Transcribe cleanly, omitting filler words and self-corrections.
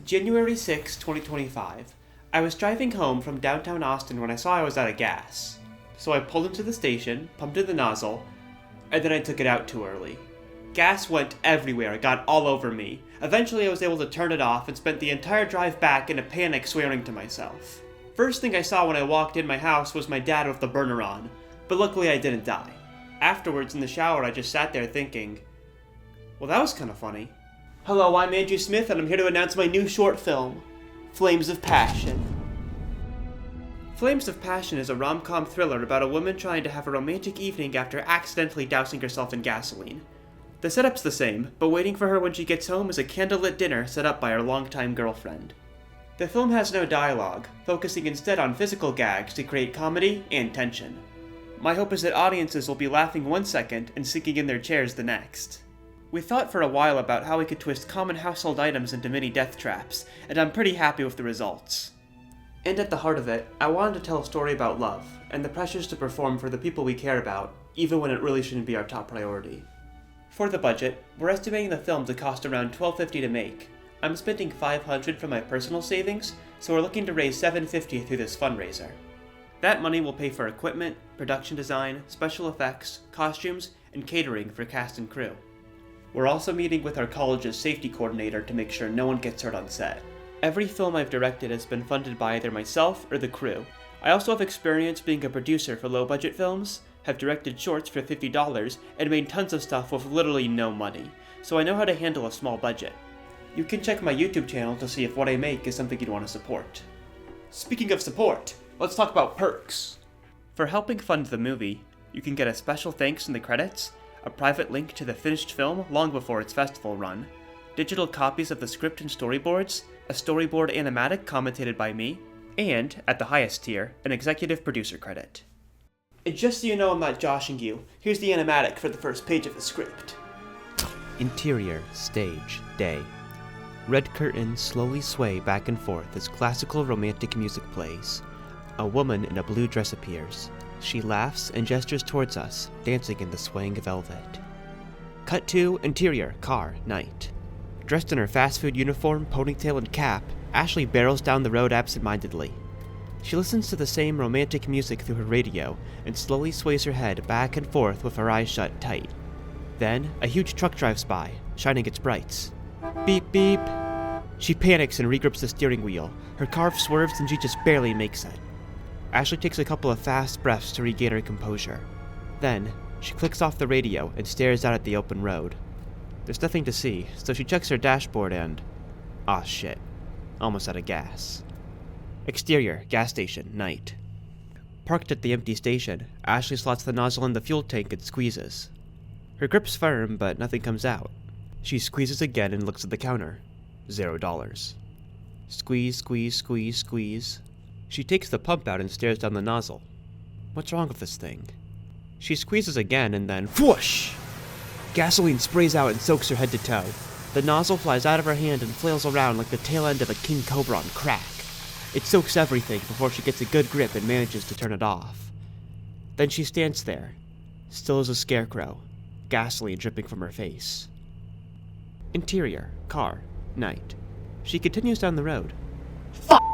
January 6, 2025. I was driving home from downtown Austin when I saw I was out of gas. So I pulled into the station, pumped in the nozzle, and then I took it out too early. Gas went everywhere, it got all over me. Eventually I was able to turn it off and spent the entire drive back in a panic swearing to myself. First thing I saw when I walked in my house was my dad with the burner on, but luckily I didn't die. Afterwards in the shower I just sat there thinking, well that was kinda funny. Hello, I'm Andrew Smith and I'm here to announce my new short film, Flames of Passion. Flames of Passion is a rom-com thriller about a woman trying to have a romantic evening after accidentally dousing herself in gasoline. The setup's the same, but waiting for her when she gets home is a candlelit dinner set up by her longtime girlfriend. The film has no dialogue, focusing instead on physical gags to create comedy and tension. My hope is that audiences will be laughing one second and sinking in their chairs the next. We thought for a while about how we could twist common household items into mini death traps, and I'm pretty happy with the results. And at the heart of it, I wanted to tell a story about love, and the pressures to perform for the people we care about, even when it really shouldn't be our top priority. For the budget, we're estimating the film to cost around $12.50 to make. I'm spending $500 from my personal savings, so we're looking to raise $750 through this fundraiser. That money will pay for equipment, production design, special effects, costumes, and catering for cast and crew. We're also meeting with our college's safety coordinator to make sure no one gets hurt on set. Every film I've directed has been funded by either myself or the crew. I also have experience being a producer for low-budget films, have directed shorts for $50, and made tons of stuff with literally no money, so I know how to handle a small budget. You can check my YouTube channel to see if what I make is something you'd want to support. Speaking of support, let's talk about perks. For helping fund the movie, you can get a special thanks in the credits, a private link to the finished film long before its festival run, digital copies of the script and storyboards, a storyboard animatic commentated by me, and, at the highest tier, an executive producer credit. And just so you know I'm not joshing you, here's the animatic for the first page of the script. Interior, stage, day. Red curtains slowly sway back and forth as classical romantic music plays. A woman in a blue dress appears. She laughs and gestures towards us, dancing in the swaying velvet. Cut to interior, car, night. Dressed in her fast food uniform, ponytail, and cap, Ashley barrels down the road absentmindedly. She listens to the same romantic music through her radio and slowly sways her head back and forth with her eyes shut tight. Then, a huge truck drives by, shining its brights. Beep beep. She panics and regrips the steering wheel. Her car swerves and she just barely makes it. Ashley takes a couple of fast breaths to regain her composure. Then, she clicks off the radio and stares out at the open road. There's nothing to see, so she checks her dashboard and... ah shit. Almost out of gas. Exterior, gas station, night. Parked at the empty station, Ashley slots the nozzle in the fuel tank and squeezes. Her grip's firm, but nothing comes out. She squeezes again and looks at the counter. $0. Squeeze, squeeze, squeeze, squeeze. She takes the pump out and stares down the nozzle. What's wrong with this thing? She squeezes again and then whoosh! Gasoline sprays out and soaks her head to toe. The nozzle flies out of her hand and flails around like the tail end of a king cobra on crack. It soaks everything before she gets a good grip and manages to turn it off. Then she stands there, still as a scarecrow, gasoline dripping from her face. Interior, car, night. She continues down the road. Fuck!